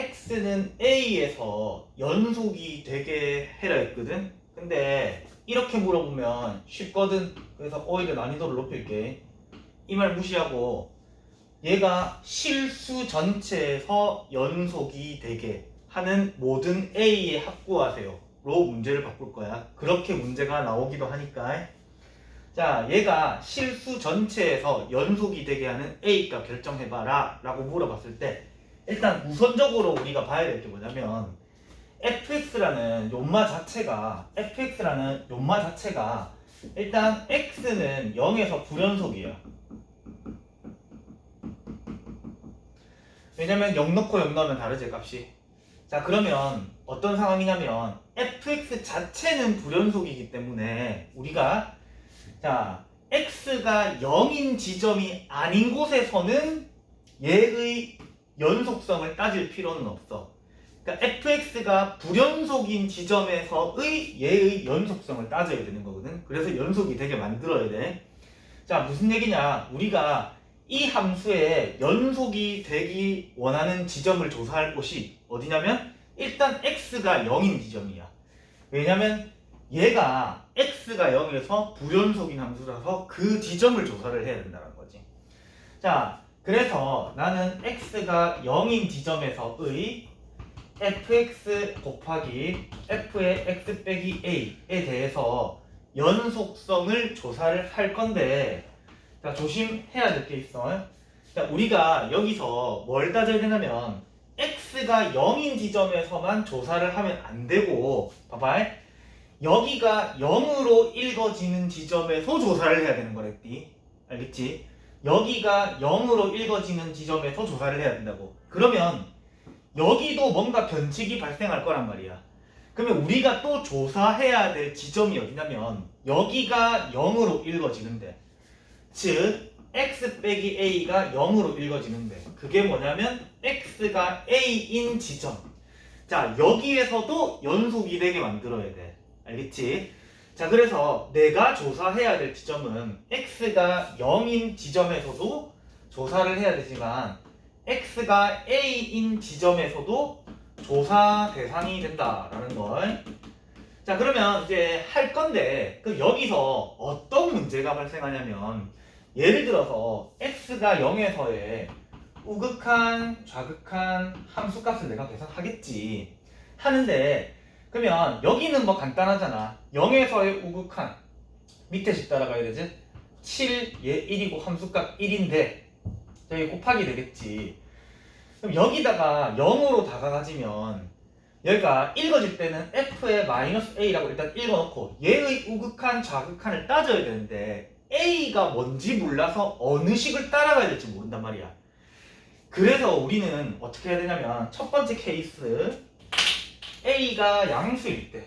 x는 a에서 연속이 되게 해라 했거든. 근데 이렇게 물어보면 쉽거든. 그래서 오히려 난이도를 높일게. 이 말 무시하고 얘가 실수 전체에서 연속이 되게 하는 모든 a에 합구하세요 로 문제를 바꿀 거야. 그렇게 문제가 나오기도 하니까. 자, 얘가 실수 전체에서 연속이 되게 하는 a 값 결정해봐라 라고 물어봤을 때 일단 우선적으로 우리가 봐야 될 게 뭐냐면 fx라는 요마 자체가 일단 x는 0에서 불연속이에요. 왜냐면 0 넣고 0 넣으면 다르지 값이. 자, 그러면 어떤 상황이냐면 fx 자체는 불연속이기 때문에 우리가 자 x가 0인 지점이 아닌 곳에서는 얘의 연속성을 따질 필요는 없어. 그러니까 fx가 불연속인 지점에서의 얘의 연속성을 따져야 되는 거거든. 그래서 연속이 되게 만들어야 돼. 자, 무슨 얘기냐? 우리가 이 함수에 연속이 되기 원하는 지점을 조사할 곳이 어디냐면 일단 x가 0인 지점이야. 왜냐면 얘가 x가 0에서 불연속인 함수라서 그 지점을 조사를 해야 된다는 거지. 자, 그래서 나는 x가 0인 지점에서의 fx 곱하기 f의 x 빼기 a에 대해서 연속성을 조사를 할 건데, 자, 조심해야 될 게 있어. 자, 우리가 여기서 뭘 따져야 되냐면 x가 0인 지점에서만 조사를 하면 안 되고, 봐봐, 여기가 0으로 읽어지는 지점에서 조사를 해야 되는 거랬디. 알겠지? 여기가 0으로 읽어지는 지점에서 조사를 해야 된다고. 그러면 여기도 뭔가 변칙이 발생할 거란 말이야. 그러면 우리가 또 조사해야 될 지점이 어디냐면 여기가 0으로 읽어지는데, 즉 x 빼기 a가 0으로 읽어지는데, 그게 뭐냐면 x가 a인 지점. 자, 여기에서도 연속이 되게 만들어야 돼. 알겠지? 자, 그래서 내가 조사해야 될 지점은 x가 0인 지점에서도 조사를 해야 되지만 x가 a인 지점에서도 조사 대상이 된다라는 걸. 자, 그러면 이제 할 건데, 그럼 여기서 어떤 문제가 발생하냐면 예를 들어서 x가 0에서의 우극한, 좌극한 함수값을 내가 계산하겠지. 하는데 그러면 여기는 뭐 간단하잖아. 0에서의 우극한 밑에 식 따라가야 되지. 7, 얘 1이고 함수값 1인데 여기 곱하기 되겠지. 그럼 여기다가 0으로 다가가지면 얘가 읽어질 때는 f의 마이너스 a라고 일단 읽어놓고 얘의 우극한, 좌극한을 따져야 되는데 a가 뭔지 몰라서 어느 식을 따라가야 될지 모른단 말이야. 그래서 우리는 어떻게 해야 되냐면 첫 번째 케이스 a가 양수일 때에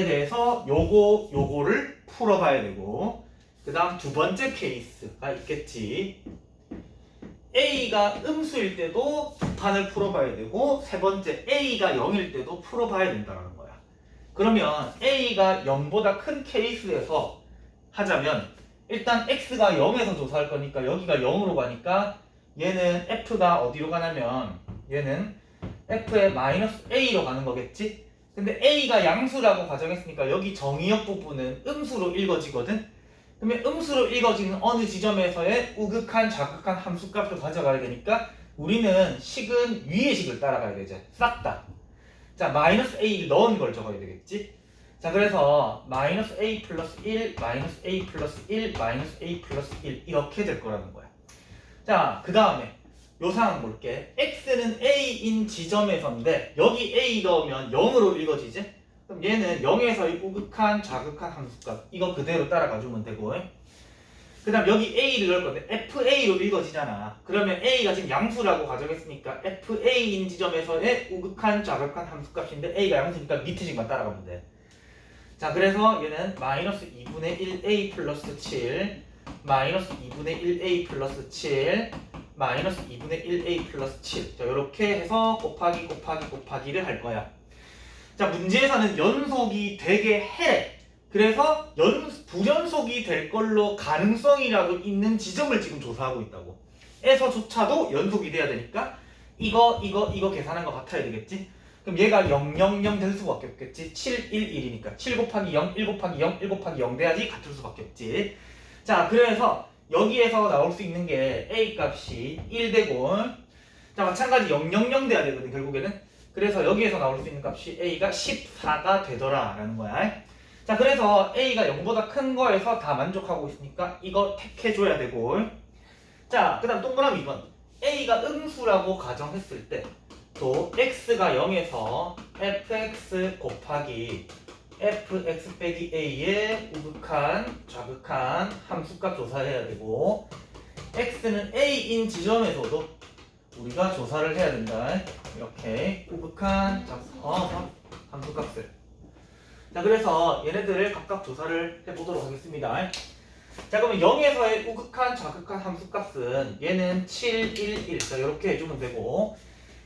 대해서 요거를 풀어봐야 되고, 그 다음 두 번째 케이스가 있겠지. a가 음수일 때도 두 판을 풀어봐야 되고, 세 번째 a가 0일 때도 풀어봐야 된다는 거야. 그러면 a가 0보다 큰 케이스에서 하자면 일단 x가 0에서 조사할 거니까 여기가 0으로 가니까 얘는 f가 어디로 가냐면 얘는 f의 마이너스 a로 가는 거겠지? 근데 a가 양수라고 가정했으니까 여기 정의역 부분은 음수로 읽어지거든? 그러면 음수로 읽어지는 어느 지점에서의 우극한, 좌극한 함수값을 가져가야 되니까 우리는 식은 위의 식을 따라가야 되죠. 싹 다. 자, 마이너스 a를 넣은 걸 적어야 되겠지? 자, 그래서 마이너스 a 플러스 1, 마이너스 a 플러스 1, 마이너스 a 플러스 1 이렇게 될 거라는 거야. 자, 그 다음에 요 상황 볼게. x는 a인 지점에서인데 여기 a 넣으면 0으로 읽어지지? 그럼 얘는 0에서의 우극한, 좌극한 함수값 이거 그대로 따라가 주면 되고, 그 다음 여기 a를 넣을 건데 fa로 읽어지잖아. 그러면 a가 지금 양수라고 가정했으니까 fa인 지점에서의 우극한, 좌극한 함수값인데 a가 양수니까 밑에 식만 따라가면 돼. 자, 그래서 얘는 마이너스 2분의 1a 플러스 7, 마이너스 2분의 1a 플러스 7, 마이너스 2분의 1a 플러스 7. 자, 이렇게 해서 곱하기 곱하기 곱하기를 할 거야. 자, 문제에서는 연속이 되게 해. 그래서 불연속이 될 걸로 가능성이라도 있는 지점을 지금 조사하고 있다고. 에서조차도 연속이 돼야 되니까 이거 계산한 거 같아야 되겠지? 그럼 얘가 0, 0, 0 될 수밖에 없겠지? 7, 1, 1이니까 7 곱하기 0, 1 곱하기 0, 1 곱하기 0 돼야지 같을 수밖에 없지. 자, 그래서 여기에서 나올 수 있는 게 A 값이 1 되고, 자, 마찬가지 0, 0, 0 돼야 되거든, 결국에는. 그래서 여기에서 나올 수 있는 값이 A가 14가 되더라 라는 거야. 자, 그래서 A가 0보다 큰 거에서 다 만족하고 있으니까 이거 택해줘야 되고, 자, 그 다음 동그라미 2번. A가 음수라고 가정했을 때 또 X가 0에서 fx 곱하기 fx 빼기 A의 우극한, 좌극한 함수값 조사해야 되고, X는 A인 지점에서도 우리가 조사를 해야 된다. 이렇게 우극한, 함수값을. 자, 그래서 얘네들을 각각 조사를 해보도록 하겠습니다. 자, 그러면 0에서의 우극한, 좌극한 함수값은 얘는 7, 1, 1. 자, 이렇게 해주면 되고,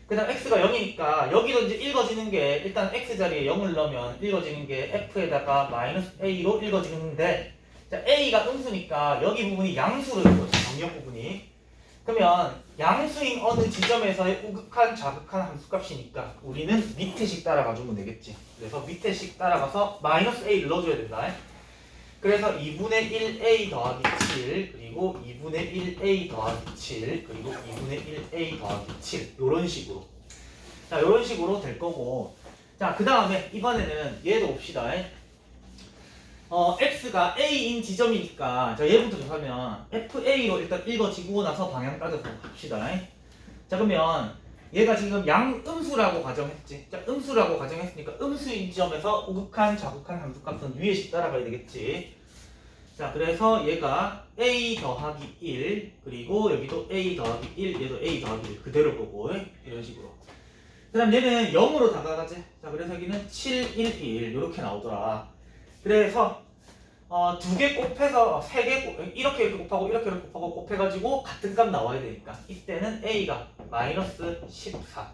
그 다음 x가 0이니까 여기도 이제 읽어지는 게 일단 x 자리에 0을 넣으면 읽어지는 게 f에다가 마이너스 a로 읽어지는데, 자, a가 음수니까 여기 부분이 양수로 읽어져, 정역 부분이. 그러면 양수인 어느 지점에서의 우극한, 좌극한 함수값이니까 우리는 밑에식 따라가주면 되겠지. 그래서 밑에식 따라가서 마이너스 a를 넣어줘야 된다. 그래서 2분의 1a 더하기 7, 그리고 2분의 1a 더하기 7, 그리고 2분의 1a 더하기 7, 요런 식으로. 자, 요런 식으로 될 거고, 자, 그 다음에 이번에는 얘도 봅시다. x가 a인 지점이니까 자, 얘부터 조사하면 fa로 일단 읽어지고 나서 방향 따져서 합시다. 자, 그러면 얘가 지금 음수라고 가정했지. 자, 음수라고 가정했으니까 음수인 지점에서 우극한, 좌극한 함수값은 위에씩 따라가야 되겠지. 자, 그래서 얘가 a 더하기 1, 그리고 여기도 a 더하기 1, 얘도 a 더하기 1 그대로 보고 이런 식으로. 그 다음 얘는 0으로 다가가지. 자, 그래서 여기는 7, 1, 1 이렇게 나오더라. 그래서 두 개 곱해서 세 개 이렇게 곱하고 이렇게 곱하고 곱해가지고 같은 값 나와야 되니까 이때는 a가 마이너스 14.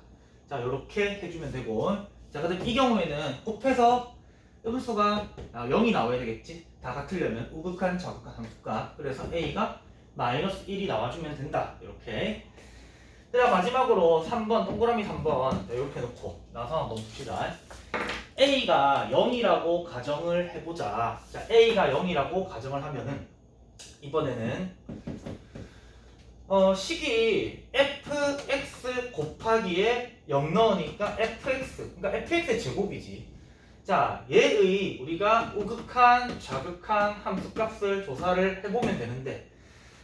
자, 이렇게 해주면 되고, 자, 그다음 이 경우에는 곱해서 음수가 0이 나와야 되겠지. 다 같으려면 우극한, 좌극한 함수값. 그래서 a가 마이너스 1이 나와주면 된다. 이렇게. 그다음 마지막으로 3번 동그라미 3번 이렇게 놓고 나서 한번 봅시다. a가 0이라고 가정을 해보자. 자, a가 0이라고 가정을 하면은 이번에는 식이 fx 곱하기에 0 넣으니까 fx, 그러니까 fx의 제곱이지. 자, 얘의 우리가 우극한, 좌극한 함수값을 조사를 해보면 되는데,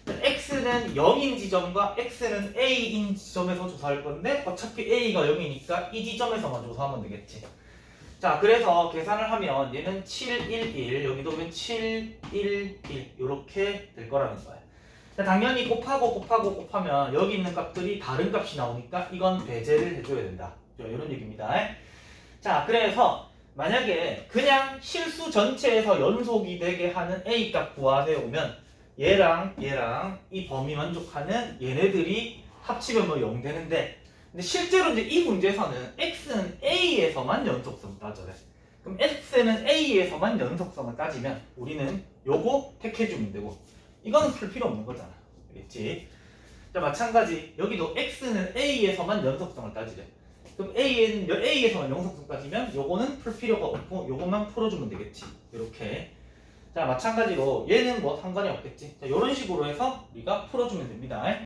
x는 0인 지점과 x는 a인 지점에서 조사할 건데 어차피 a가 0이니까 이 지점에서만 조사하면 되겠지. 자, 그래서 계산을 하면 얘는 7, 1, 1, 여기도 보면 7, 1, 1 이렇게 될 거라는 거야. 자, 당연히 곱하면 여기 있는 값들이 다른 값이 나오니까 이건 배제를 해줘야 된다. 이런 얘기입니다. 자, 그래서 만약에 그냥 실수 전체에서 연속이 되게 하는 a 값 구하세요 오면 얘랑 이 범위 만족하는 얘네들이 합치면 뭐 0 되는데, 근데 실제로 이제 이 문제에서는 x는 a에서만 연속성 따져래. 그럼 x는 a에서만 연속성을 따지면 우리는 요거 택해주면 되고, 이거는 풀 필요 없는 거잖아. 알겠지? 자, 마찬가지 여기도 x는 a에서만 연속성을 따지래. 그럼 a에서만 연속성 따지면 요거는 풀 필요가 없고 요것만 풀어주면 되겠지. 이렇게. 자, 마찬가지로 얘는 뭐 상관이 없겠지. 자, 이런 식으로 해서 우리가 풀어주면 됩니다.